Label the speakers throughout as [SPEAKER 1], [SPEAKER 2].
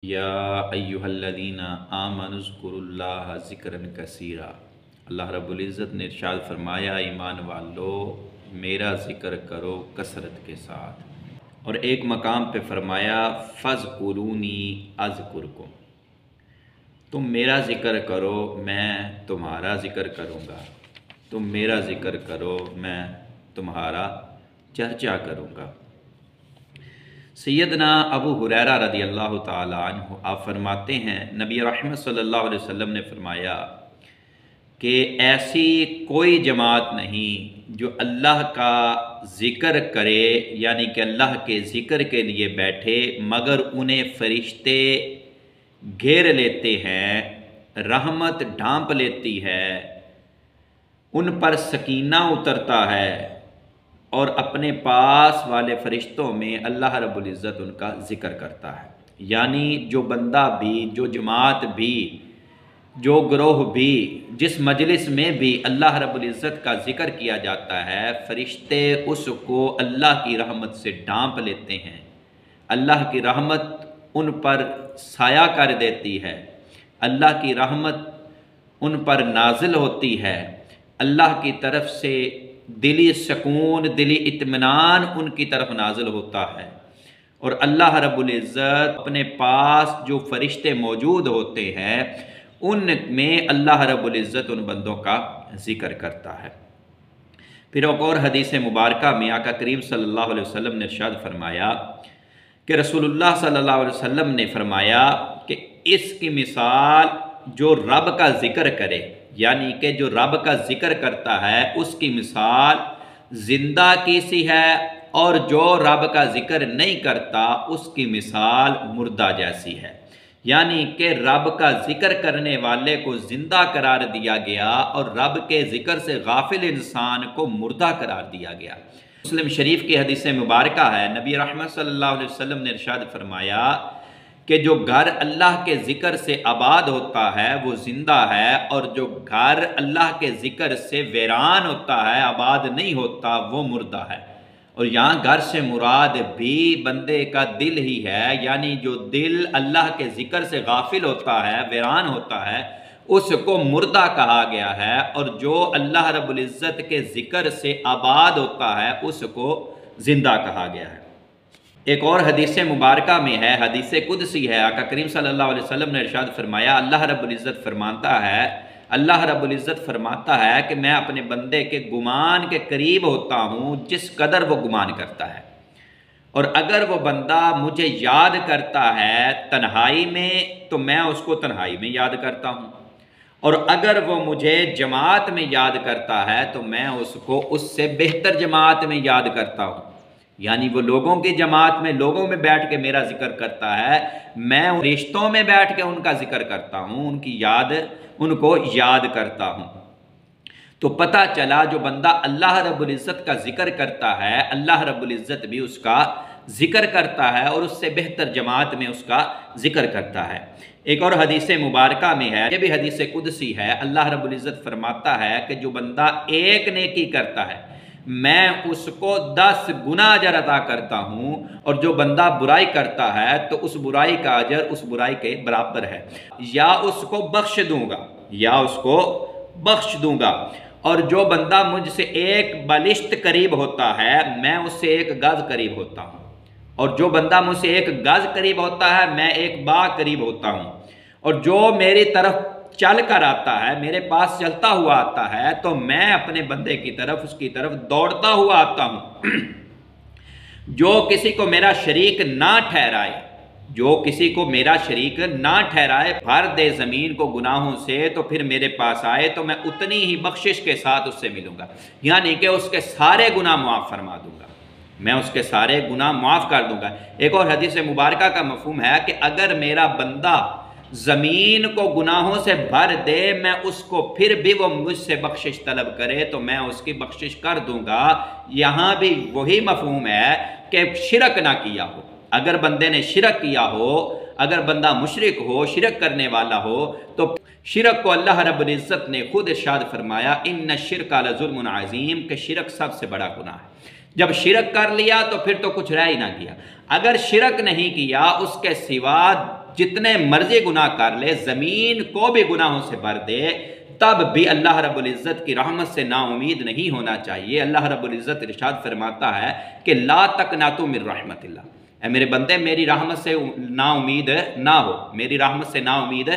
[SPEAKER 1] یا ایہا الذین آمنوا اذکروا اللہ ذکرا کثیرا۔ اللہ رب العزت نے ارشاد فرمایا، ایمان والو میرا ذکر کرو کثرت کے ساتھ، اور ایک مقام پہ فرمایا فاذکرونی اذکرکم، تم میرا ذکر کرو میں تمہارا ذکر کروں گا، تم میرا ذکر کرو میں تمہارا چرچا کروں گا۔ سیدنا ابو ہریرہ رضی اللہ تعالی عنہ آپ فرماتے ہیں، نبی رحمت صلی اللہ علیہ وسلم نے فرمایا کہ ایسی کوئی جماعت نہیں جو اللہ کا ذکر کرے، یعنی کہ اللہ کے ذکر کے لیے بیٹھے، مگر انہیں فرشتے گھیر لیتے ہیں، رحمت ڈھانپ لیتی ہے، ان پر سکینہ اترتا ہے، اور اپنے پاس والے فرشتوں میں اللہ رب العزت ان کا ذکر کرتا ہے۔ یعنی جو بندہ بھی، جو جماعت بھی، جو گروہ بھی، جس مجلس میں بھی اللہ رب العزت کا ذکر کیا جاتا ہے، فرشتے اس کو اللہ کی رحمت سے ڈھانپ لیتے ہیں، اللہ کی رحمت ان پر سایہ کر دیتی ہے، اللہ کی رحمت ان پر نازل ہوتی ہے، اللہ کی طرف سے دلی سکون، دلی اطمینان ان کی طرف نازل ہوتا ہے، اور اللہ رب العزت اپنے پاس جو فرشتے موجود ہوتے ہیں ان میں اللہ رب العزت ان بندوں کا ذکر کرتا ہے۔ پھر ایک اور حدیث مبارکہ میں آقا کریم صلی اللہ علیہ وسلم نے ارشاد فرمایا کہ رسول اللہ صلی اللہ علیہ وسلم نے فرمایا کہ اس کی مثال جو رب کا ذکر کرے، یعنی کہ جو رب کا ذکر کرتا ہے اس کی مثال زندہ کی سی ہے، اور جو رب کا ذکر نہیں کرتا اس کی مثال مردہ جیسی ہے۔ یعنی کہ رب کا ذکر کرنے والے کو زندہ قرار دیا گیا، اور رب کے ذکر سے غافل انسان کو مردہ قرار دیا گیا۔ مسلم شریف کی حدیث مبارکہ ہے، نبی رحمت صلی اللہ علیہ وسلم نے ارشاد فرمایا کہ جو گھر اللہ کے ذکر سے آباد ہوتا ہے وہ زندہ ہے، اور جو گھر اللہ کے ذکر سے ویران ہوتا ہے، آباد نہیں ہوتا، وہ مردہ ہے۔ اور یہاں گھر سے مراد بھی بندے کا دل ہی ہے، یعنی جو دل اللہ کے ذکر سے غافل ہوتا ہے، ویران ہوتا ہے، اس کو مردہ کہا گیا ہے، اور جو اللہ رب العزت کے ذکر سے آباد ہوتا ہے اس کو زندہ کہا گیا ہے۔ ایک اور حدیث مبارکہ میں ہے، حدیث قدسی ہے، آقا کریم صلی اللہ علیہ وسلم نے ارشاد فرمایا، اللہ رب العزت فرماتا ہے کہ میں اپنے بندے کے گمان کے قریب ہوتا ہوں جس قدر وہ گمان کرتا ہے، اور اگر وہ بندہ مجھے یاد کرتا ہے تنہائی میں تو میں اس کو تنہائی میں یاد کرتا ہوں، اور اگر وہ مجھے جماعت میں یاد کرتا ہے تو میں اس کو اس سے بہتر جماعت میں یاد کرتا ہوں۔ یعنی وہ لوگوں کی جماعت میں، لوگوں میں بیٹھ کے میرا ذکر کرتا ہے، میں رشتوں میں بیٹھ کے ان کا ذکر کرتا ہوں، ان کو یاد کرتا ہوں۔ تو پتہ چلا جو بندہ اللہ رب العزت کا ذکر کرتا ہے، اللہ رب العزت بھی اس کا ذکر کرتا ہے، اور اس سے بہتر جماعت میں اس کا ذکر کرتا ہے۔ ایک اور حدیث مبارکہ میں ہے، یہ بھی حدیث قدسی ہے، اللہ رب العزت فرماتا ہے کہ جو بندہ ایک نیکی کرتا ہے میں اس کو 10 گنا اجر عطا کرتا ہوں، اور جو بندہ برائی کرتا ہے تو اس برائی کا اجر اس برائی کے برابر ہے، یا اس کو بخش دوں گا، اور جو بندہ مجھ سے ایک بالشت قریب ہوتا ہے میں اس سے ایک گز قریب ہوتا ہوں، اور جو بندہ مجھ سے ایک گز قریب ہوتا ہے میں ایک باغ قریب ہوتا ہوں، اور جو میری طرف چل کر آتا ہے، میرے پاس چلتا ہوا آتا ہے تو میں اپنے بندے کی طرف، اس کی طرف دوڑتا ہوا آتا ہوں۔ جو کسی کو میرا شریک نہ ٹھہرائے، بھر دے زمین کو گناہوں سے تو پھر میرے پاس آئے تو میں اتنی ہی بخشش کے ساتھ اس سے ملوں گا، یعنی کہ اس کے سارے گناہ معاف فرما دوں گا، میں اس کے سارے گناہ معاف کر دوں گا۔ ایک اور حدیث مبارکہ کا مفہوم ہے کہ اگر میرا بندہ زمین کو گناہوں سے بھر دے، میں اس کو پھر بھی وہ مجھ سے بخشش طلب کرے تو میں اس کی بخشش کر دوں گا۔ یہاں بھی وہی مفہوم ہے کہ شرک نہ کیا ہو، اگر بندے نے شرک کیا ہو، اگر بندہ مشرک ہو، شرک کرنے والا ہو، تو شرک کو اللہ رب العزت نے خود ارشاد فرمایا، ان الشرک لظلم عظیم، کہ شرک سب سے بڑا گناہ ہے۔ جب شرک کر لیا تو پھر تو کچھ رہ ہی نہ گیا۔ اگر شرک نہیں کیا، اس کے سوا جتنے مرضی گناہ کر لے، زمین کو بھی گناہوں سے بھر دے، تب بھی اللہ رب العزت کی رحمت سے نا امید نہیں ہونا چاہیے۔ اللہ رب العزت ارشاد فرماتا ہے کہ لا تقنطوا من رحمت اللہ، اے میرے بندے میری رحمت سے نا امید نہ ہو، میری رحمت سے نا امید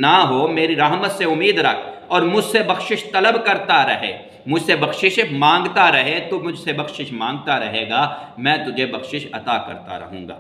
[SPEAKER 1] نہ ہو، میری رحمت سے امید رکھ اور مجھ سے بخشش طلب کرتا رہے، مجھ سے بخشش مانگتا رہے، تو مجھ سے بخشش مانگتا رہے گا، میں تجھے بخشش عطا کرتا رہوں گا۔